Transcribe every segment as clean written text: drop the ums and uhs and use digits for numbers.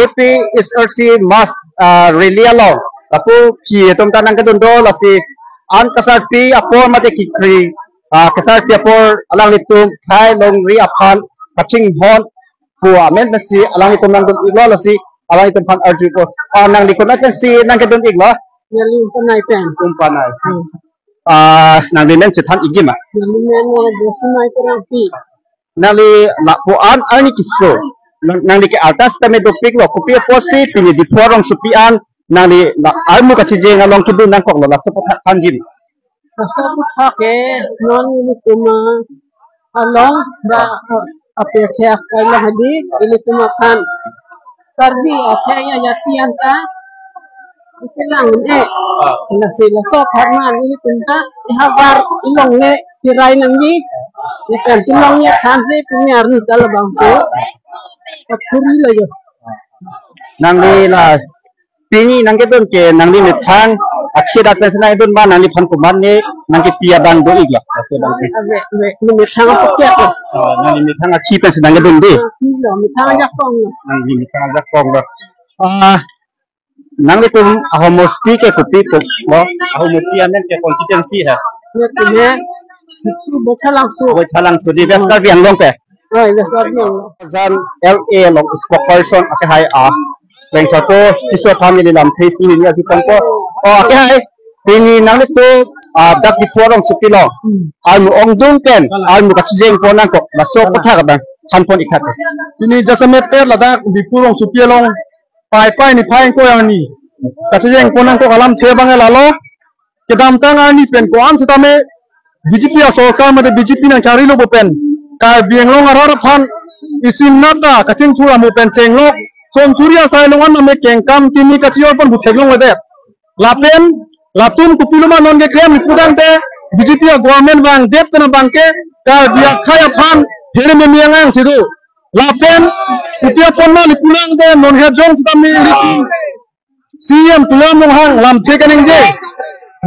KP SRC Mas Relia Long Lapu ki tum tanang kedundo lasi an kasar pi apor mate kikri kasar pi apor alang litung khai long ri apan kaching hon pu amen nasi alang litung nang dun iglo lasi alang litung pan arju ko nang likun na si nang kedun iglo Yaling panay pen. kumpanay nang linen chitan igima Yaling na bosunay terang pi. nali lapuan ani kiso nang di ke atas kami dopik lo kopi posi pini di porong supian nali almu kachije ngalong tudu nang kok lo la sepat kanjin Asa tu thake non ini kuma along ba apekha kaila hadi ini kuma kan karbi akhaya yatian ta ikelang nasi laso karman ini tunta ihabar ilong ne cirai nangi ikan tilongnya kanse punya arni kala bangso Puri lah yo. nangli la pini nangke don ke nangli mitang akhir datang senai don ba nangli pan kuman ne nangke pia bang do igla Ini mitang apa kia tu? nangli mitang akhir pen senang don de Mitang jakong. nangli mitang aja kong lo nangli tum ahomosti ke kopi ko lo ahomosti anen ke consistency ha Ini itu bocah langsung. wo chalang sudi beskar biang long pe Oh, ini sorry. Zan LA long spokesperson ake hai leng satu siswa family lam thesi ni ati tangko ake hai pini nang tu dak di forong supilo almu ongdung ken almu kachijeng ponang ko masuk kotha ka bang hanpon ikat ini jasa meter ladak di purong supielong pai ni pai ko yang ni kachijeng ponang ko alam the bang lalo kedam tang ni pen ko am sitame BJP asokar mate BJP nang cari lo pen ka bienglong arar phan isim nada kaching thura mo pen chenglok som surya sai longan ame kengkam tini kachior pon butheglong wede lapen latum kupiluma non ge krem pudang te BJP government bang dep kana bangke ka biak khaya phan here me miangang sidu lapen kupia ponna lipulang te non he jong sitami CM tulang monghang lam thekaning je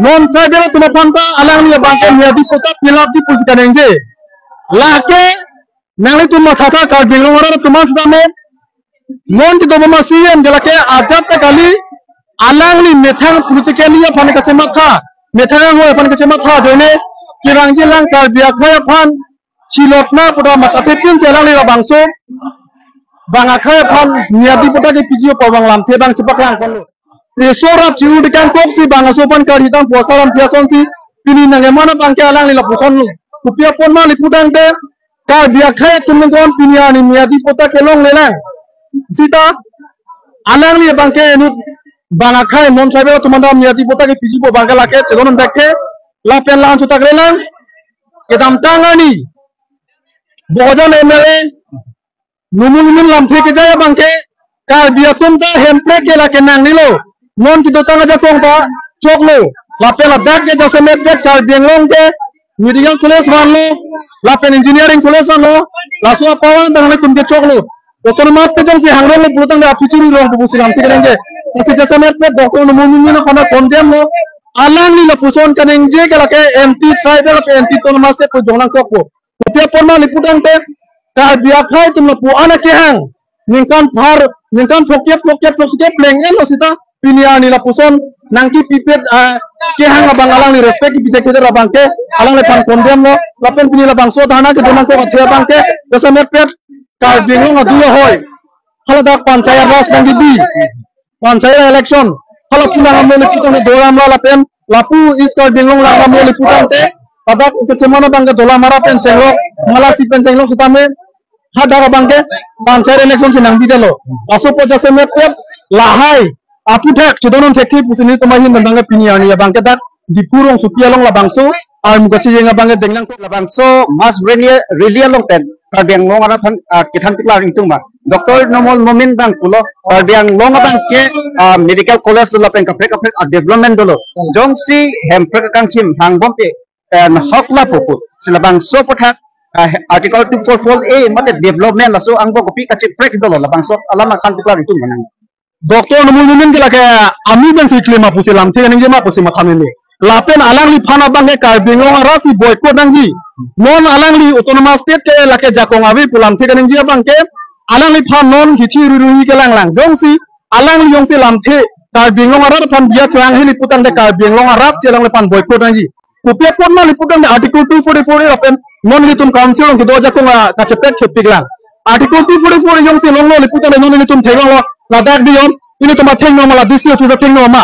non tribal tuma phanta alang ni bangke miadi kota pilap di pusikaning je lake nangli tuma thata ka binglong ora tuma sudame non ti dobo masiem jalake ajat ta kali alangli methang politically phane ka chematha methang ho phane ka chematha jone kirangji lang ka biakha phan chilotna puda matate pin chelang ni bangso bangakha phan niadi puda ke pijio pawang lam the bang cepak lang kono resora chiud kan koksi bangaso pan ka hitam posaram piason si pini nangemana bangke alangli la puson kupia pon ma lipudang te ka biakha tumngon piniani niadi puta kelong lelang sita alang li bangke nu bangakha non sabe tumandam niadi puta ke pijibo bangala ke chegon dakke la pen lan sutak lelang kedam tangani bojan MLA numun lam the ke jaya bangke ka biatum ta hempre ke la ke nang nilo non ki dotang aja kong ta choklo la pen la dak ke jase met ka bienglong ke medical college wanlo lapen engineering college wanlo lasu apawan tangane kumke choklo oton mas te jong si hangrol le pulutang de apichuri rong bu siram tikrenge ati jasa met pe doktor no mumi no kana kondem lo alang ni la puson kaneng je kala ke MT tribal pe MT ton mas te pu jonglang kokko kupia porma liputang te ka biak khai tum lo pu ana ke hang ningkan phar ningkan phokep pleng elo sita piniani la puson nangki pipet ke hang abang alang ni respect bisa kita abang ke alang lepan kondem lo lapen pini labang so dana ke donang ko athia bang ke desa mepet ka bingung adulo hoy hala dak panchayat ras bang di panchayat election hala pulang amlo leputang dolam la lapen lapu is ka bingung la amlo leputang te padak ke cemana bang ke dolam mara pen senglok mala si pen senglok sitame hada bang ke panchayat election sinang bidalo aso po desa mepet lahai apu thak chidonon thekti pusini tomahin bandanga piniani ya bangke dak dipurong supialong labangso almu kachi yenga bangke denglang labangso mas relia long ten karbiang long ara phan kithan tikla ringtung ma doktor nomol momin bang pulo karbiang long bang ke medical college la pen kapre development dolo jongsi hempre kang kim hangbom pe hokla popu silabangso pothak article 244A mate development la so angbo kopi kachi prek dolo labangso alama kan tikla ringtung manang doktor nomul ke lake ami ben sikle ma pusi lam the ning je ma pusi ma khamene lapen alang li phana bangke ka bingong rasi boycott nangji non alang li autonomous state ke lake jakong abi pulam the ning je bangke alang li phan non ki thi ru ni ke lang lang jong si alang li yong si lam the kar bing long arat phan dia chang hi li putang de kar bing long arat chelang le pan boycott nang ji kupia pon ma li putang de article 244 open non li tum council ki doja ko ka chepet chepik lang article 244 yong si long lo li putang de non li tum thegong lo ladak di yom ini tum theng no mala disi office theng no ma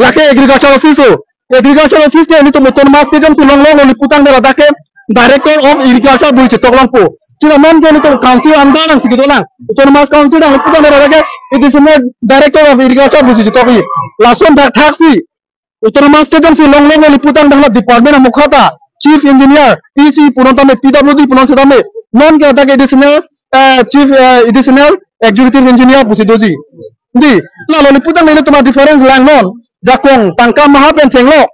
lake agriculture office ke ini tum autonomous ke jong si long lo li putang de ladak Director of Agriculture buici toklangpo. Sila man ke itu council anda lang sigitu lang. Autonomous council lang itu kan ada itu semua Director of Agriculture buici tokli. Langsung dak taksi. Autonomous ke si long liputan dengan Department Mukhata, Chief Engineer, TC punotame PWD punotame. Non ke ada additional Chief additional Executive Engineer buici doji. Di lalu liputan ini cuma difference lang non. Jakong tangka mahapen cenglo.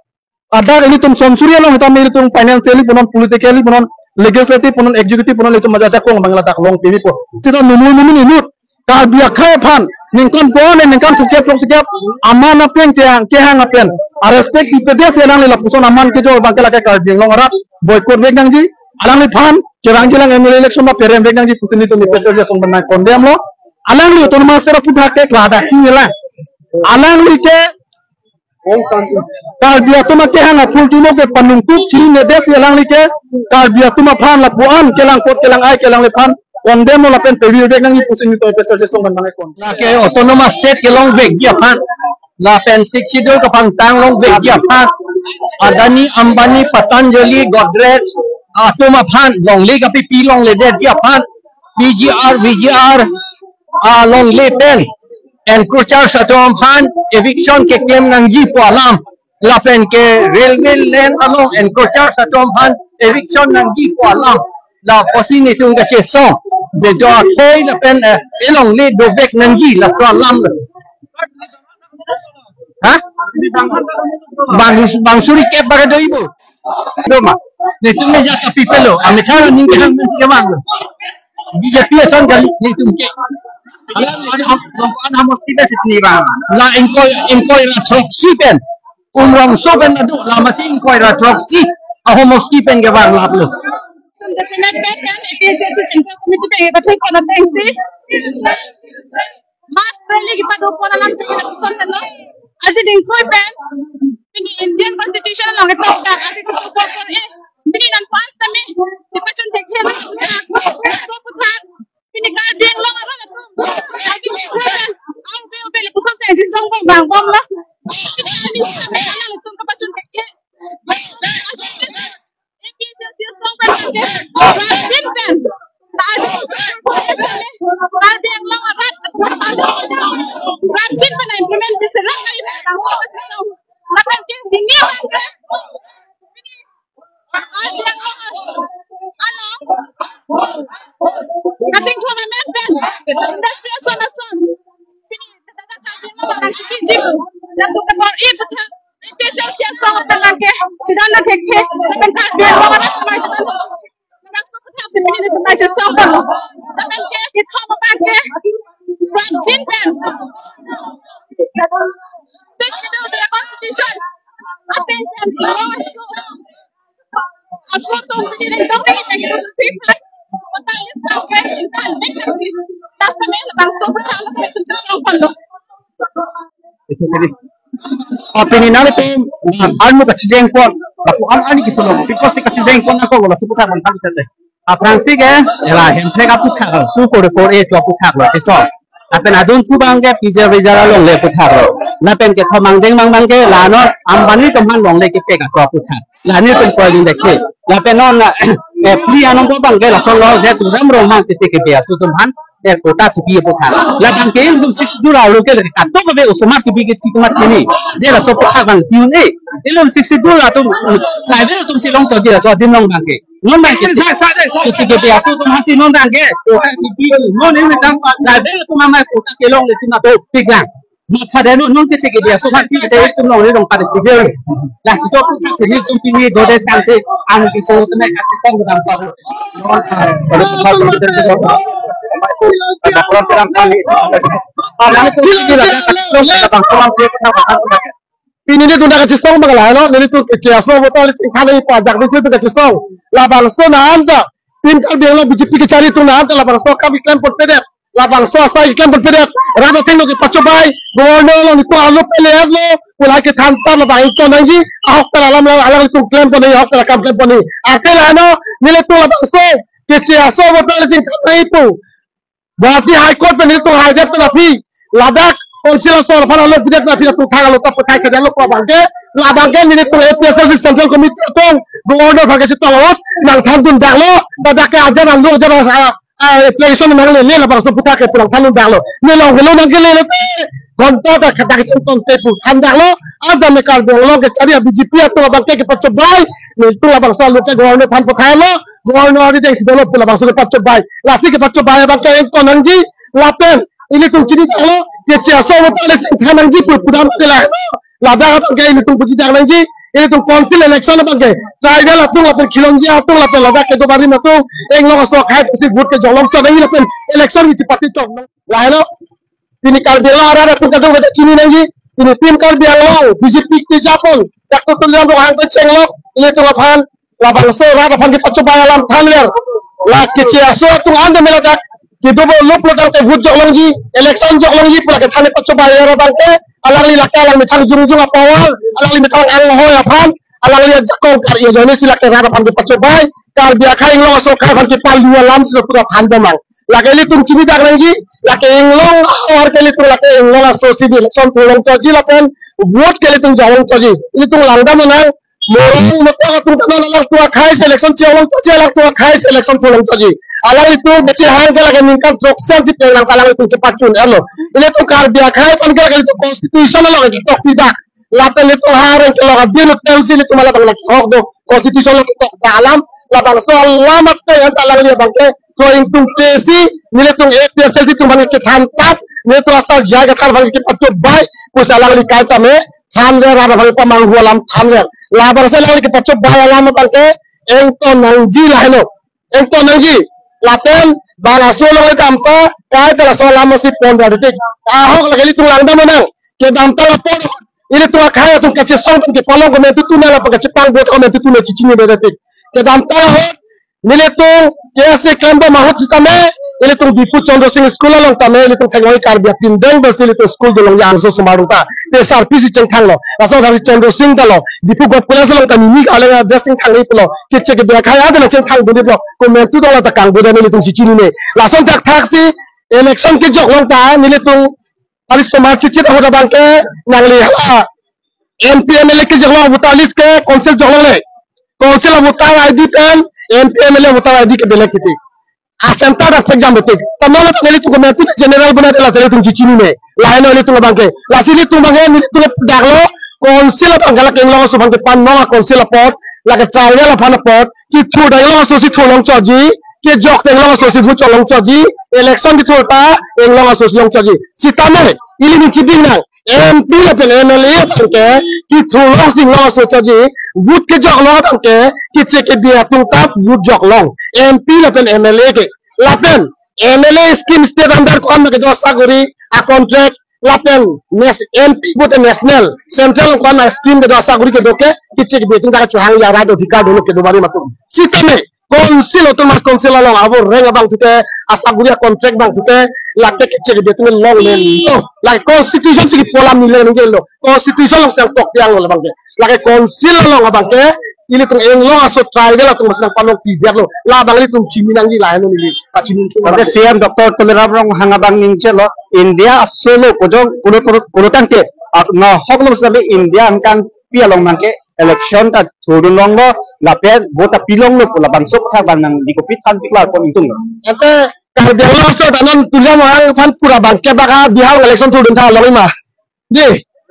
Ada ini tum somsurya long hitam ini tum financially punon politically punon legislative punon executive punon itu maja jakong bangla tak long pini po sida numul inut ka biya khay phan ningkan pon ningkan puket prok sikap aman apen ke hang apen respect ipede selang le lapuson aman ke jo bangla ke ka biang long arat boycott vek nang ji alang li phan ke rang jilang MLA election ma perem vek nang ji pusini to nipesel je song banai kondem lo alang li autonomous tera putha ke klada chingela alang li ke kar biya tuma ke hanga full timo ke panungkuk chiri ne des yelang like kar biya tuma phan la puan kelang kot kelang ai kelang le phan kondem la pen pewi dek nang pusing to pesel se song bangai kon la ke autonomous state ke long vek dia phan la pen siksidul ke pangtang long vek dia phan Adani Ambani Patanjali Godrej atoma phan long le ka pi long le dia phan VGR long le pen encroacher satom phan eviction ke kem nangji po alam lapen ke railway lane along encroacher satom phan eviction nangji po alam la posini tung ka cheso de do thoi lapen elong le do vek nangji la so alam ha bang suri ke baga do ibu do ma ne tumme ja ka pipelo amithara ninge hang men ke mang BJP asan gali ne tumke Alam harus kita sendiri la engkoi la troksi pen umrang soben adu la masih engkoi la troksi aho mesti pen ke bang la lu Senat kan EPJC Central Committee pe betul kono tengsi mas friendly ki padu kono lam te kon hello aji engkoi pen ini Indian Constitution long itu ka article 244 bini nan pas tame dipacun tekhe ma so putan bini ka ding long ara la ang be le pusan se di song bang bom la ini ala la tum ka pacun tekhe EPJC song pen ke rajin pen tar ding long ara rajin pen implement this la kai bang so lapan ke dingi bang Kacing tu mana men? Industri asal Pini tetapi kami orang kita jibu. Dan suka bawa betul. Pecah kiasa orang ke sudah nak ke. Tapi tak biar orang semai sudah. Nak suka tak sepini itu macam siapa? Tapi kita makan ke. Rajin pen. Section of the Constitution. Attention to law. Asunto ini dong ini kita sifat. Otalis ke intan nekati. Tak sampai langsung berkala itu jangan perlu. Itu tadi. Opini nale tu almu kacijeng kon. Laku ani kisulong. Because kacijeng kon aku wala seputar mantan tete. Fransi ke lah hempe kapu kah. Tu kore tu aku kah lo. Eso. Apen adun tu bangke pizza vijara long le putar lo. Napen ke thamang deng mang ke lano ambani teman long le ke peka tu aku kah. Lani tu kau yang dekhe. Napen non pria nomor bangke lah solo je tu ramrong mang ke biasa tu man. Kota tu biar putar. Lapan ke itu 6 dura lo ke lekat. Tu ke usumar tu biar cikmat ini. Dia lah sopak bang tiun Ilum 6 dura tu. Lain tu silong tu dia tu dimlong bangke. Non bangke. Tu biasa tu masih non bangke. Non ini tang. Lain tu mama kota kelong le tu nak tu piglang. Masa dia non ke biasa. Sopak kita tu long le long pada tiga. Lah situ tu sini tu pini dua sanksi. Anu kisah tu nak kasih sang dalam tahu. Kalau sopak tu kita ada program kali. Alam itu tidak ada program Pini dia tunda kecil song bagalah lo, ini tu kecil song betul sekali pajak itu kecil song. Lapan so na anda, tim kal bilang lo BJP ke cari tu na anda lapan so kami klaim pot pedep. labang so sai kan berpedek rada tengok ke pacobai gubernur lo ni ko alo pele lo pulai ke thantar la bang to nangi ahok ta alam alam tu claim poni ahok ta kam claim poni akela no nile tu labang so ke che aso botale sing thai pu Guwahati High Court pe nile tu haidep ta fi Ladakh Council so phana lo bidet na fi tu thaga lo ta pakai ke lo ko bangke labangke nile tu APSL Central Committee to gubernur bhage se tolot nang thandun daglo badake ajan ang lo jara application mang le la bang so puta ke pulang thanun daglo ne lo gelo mang ke le gonta ta khata ke chon te pu than daglo ada me kar dolo ke chari BJP to bang ke pacho bai ne tu la bang so lo ke gubernur than pakai lo gubernur ri dek sidolo pula bang so ke pacho bai lasi ke pacho bai bang ke ko nangji lapen ini tu chini daglo ke chia so ta le than nangji pu pudam ke la lada bang ke ini tu buji dag nangji ini tu council election bang ke tribal atung lapen khilongji atung lapen lada ke do bari na tu eng lo so khai si vote ke jolong cha dai lapen election ni party chok la no ini kal bela ara tu ka do beta chini nangji ini tim kal bela BJP ke japon dak tu lian ro hang ke chenglok ini tu laphan labang so ra laphan ke pacho bayalam thanler la ke chia so tu ande meladak ke do lo plotang ke vote jolong ji election jolong ji pula ke thane pacho bayara bang ke alang li lakal alang mithang jurujung apawal alang li mithang ang hoy aphan alang li jakong kar ye jone sila ke ra phan ke pacho bay kal bia khai lo so khai phan ke pal dua lam sila pura than domang lage li tum chini dak nang ji lake englong or ke li tu lake englong so sibi election tulong choji lapen vote ke li tum jawong choji ini tu langda menang morong mata tu kana lang tu khai selection chelong choji lang tu khai selection tulong choji alang itu beci hang ke lage ningkan proxy si pelang kalang itu cepat cun elo ini tu kal bia khai pan ke lage itu constitution lo lagi tok tidak lapen itu harang ke lage bin council itu malah bang hok do constitution lo tok dalam labang so lamat ke yang talang dia bang ke going to tesi nile tung APSL itu bang ke thantat nile tu asal jaga kal bang ke pacho bai pusalang li kai tame thanre ra bang pamang hualam thanre labang so lang ke pacho bai alam bang ke eng to nangji lahelo eng to nangji lapen bang aso lo kampa kai tala so lam si 15 detik ahok lagi tu langda menang ke damta lapor ini tu khai tu ke song ke palong ko metu tu na la ke cipang bot ko metu tu na cicini detik ke damta ho nile tu kese kamba mahut tame ini tu difu Chandra Singh school long tame ini tu thangoi kar bia tin deng basili tu school dolong yang so sumaruta te sar pisi cheng thang lo aso dhari Chandra Singh dalo difu go place long tani ni alenga dressing thang ni pulo kiche ke bia khaya adela cheng thang budi blo ko metu dola ta kang budi ni tu cicini ne lason tak taksi election ke jok long ta nile tu ali samar chichit hoda bangke nangli hala MP MLA ke jok long butalis ke council jok long le council butai ID pen MP MLA butai ID ke belek kiti asenta da exam betik tamala tangeli tu metu general bana dela tele tu cicini ne laino ni tu bangke lasili tu bangke ni tu daglo council bangala ke long so bangke pan no council pot la ke chawle la phan pot ki thu dai long so si tholong choji ke jok te long so si bu cholong choji election ki thota long so si long choji sitame ili ni chiding na MP la pen MLA bangke ki thulong sing long so choji but ke jok long bangke ki che ke dia tu tap but jok long MP la pen MLA ke la pen MLA scheme state under ko am ke do saguri a contract la pen MP but national central ko na scheme ke do saguri ke doke ki che ke dia tu da chuhang ya ra do dhikar do ke do bari matum sitame council otomas council long abo reng abang tuke asaguria contract bang tuke lakte ke che dia tu long le to like constitution si polam ni le nge lo constitution long sang tok yang lo bang ke like council long abang ke ili tung eng long aso tribal atung masang palong pidek lo la bang li tung chiminang di lain ni pachinin tu Oke, CM Dr. Tolerabong hangabang ninche lo India solo kojong kulo tangke no hoklo sabe India angkan pialong nangke election ta turun long lo lape bota pilong lo pula bang sok thak bang nang dikopit kan piklar kon itung lo ate kar biang so danon tulia mang fan pura bang ke baka bihar election turun tha lo ma di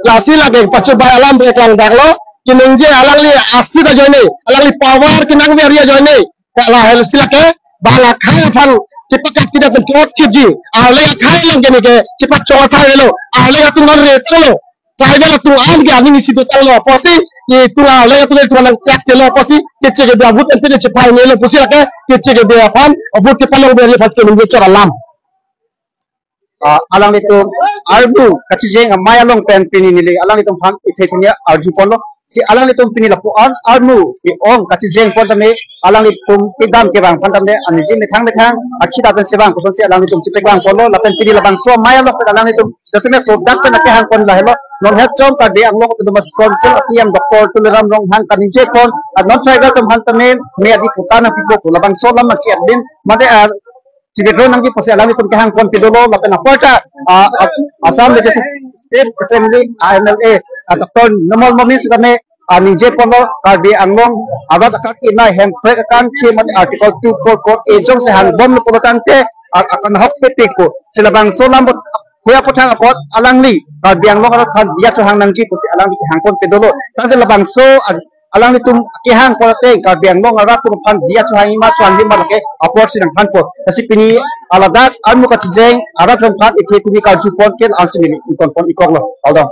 lasi lage pacho ba alam be klang dak lo kinengje alang li asi da joine alang li power kinang be ria joine la hel silake bala khai fan cepat tidak berkuat kiji ale khai lang gene ke cepat chota lo ale tu ngon re lo tribal tu an ge ani si do lo posi ye tu ale tu le tu nang chat ke lo posi ke che ke dia but ente cepat ne lo posi lake ke che ke dia fan obut ke palong be fas ke nunggu cara lam alang itu arbu kachijeng maya long pen pini nili alang itu phang itheknya arju polo si alang ni tum pini lapu an armu si ong kachi jeng pon tame alang ni tum kidam ke bang pan tamne ani jing thang akita ben sebang kuson si alang ni tum chipek bang polo lapen pini labang so maya lo alang ni tum jasme so dak pe nak hang pon la helo non het chom ka de ang lo tu mas council asiam doktor tuleram rong hang kan je pon non tribal tum han tame me adi putana pipo labang so lam chi adin made Cibedro nang ji pose alang ni tum ke hang pon pidolo lapen aporta Assam Legislative State Assembly IMLA Dr. Nomol Momin Sudame Ninje Polo Karbi Anglong Abat Akak Ina Hem Prek Akan Chiman Article 244 Ejong se hang bom lo polotante akan hok petiko silabang solam kuya potang apot alang li Karbi Anglong arat kan dia so hang nang ji pose alang di hang pon pedolo tang labang so alang itum ke hang polote Karbi Anglong arat tum kan dia so hang ima so hang lima ke apot sinang kan po kasi pini aladat anu kacizeng arat tum kan ikhe pini ka jupon ken ansini iton pon ikong lo aldo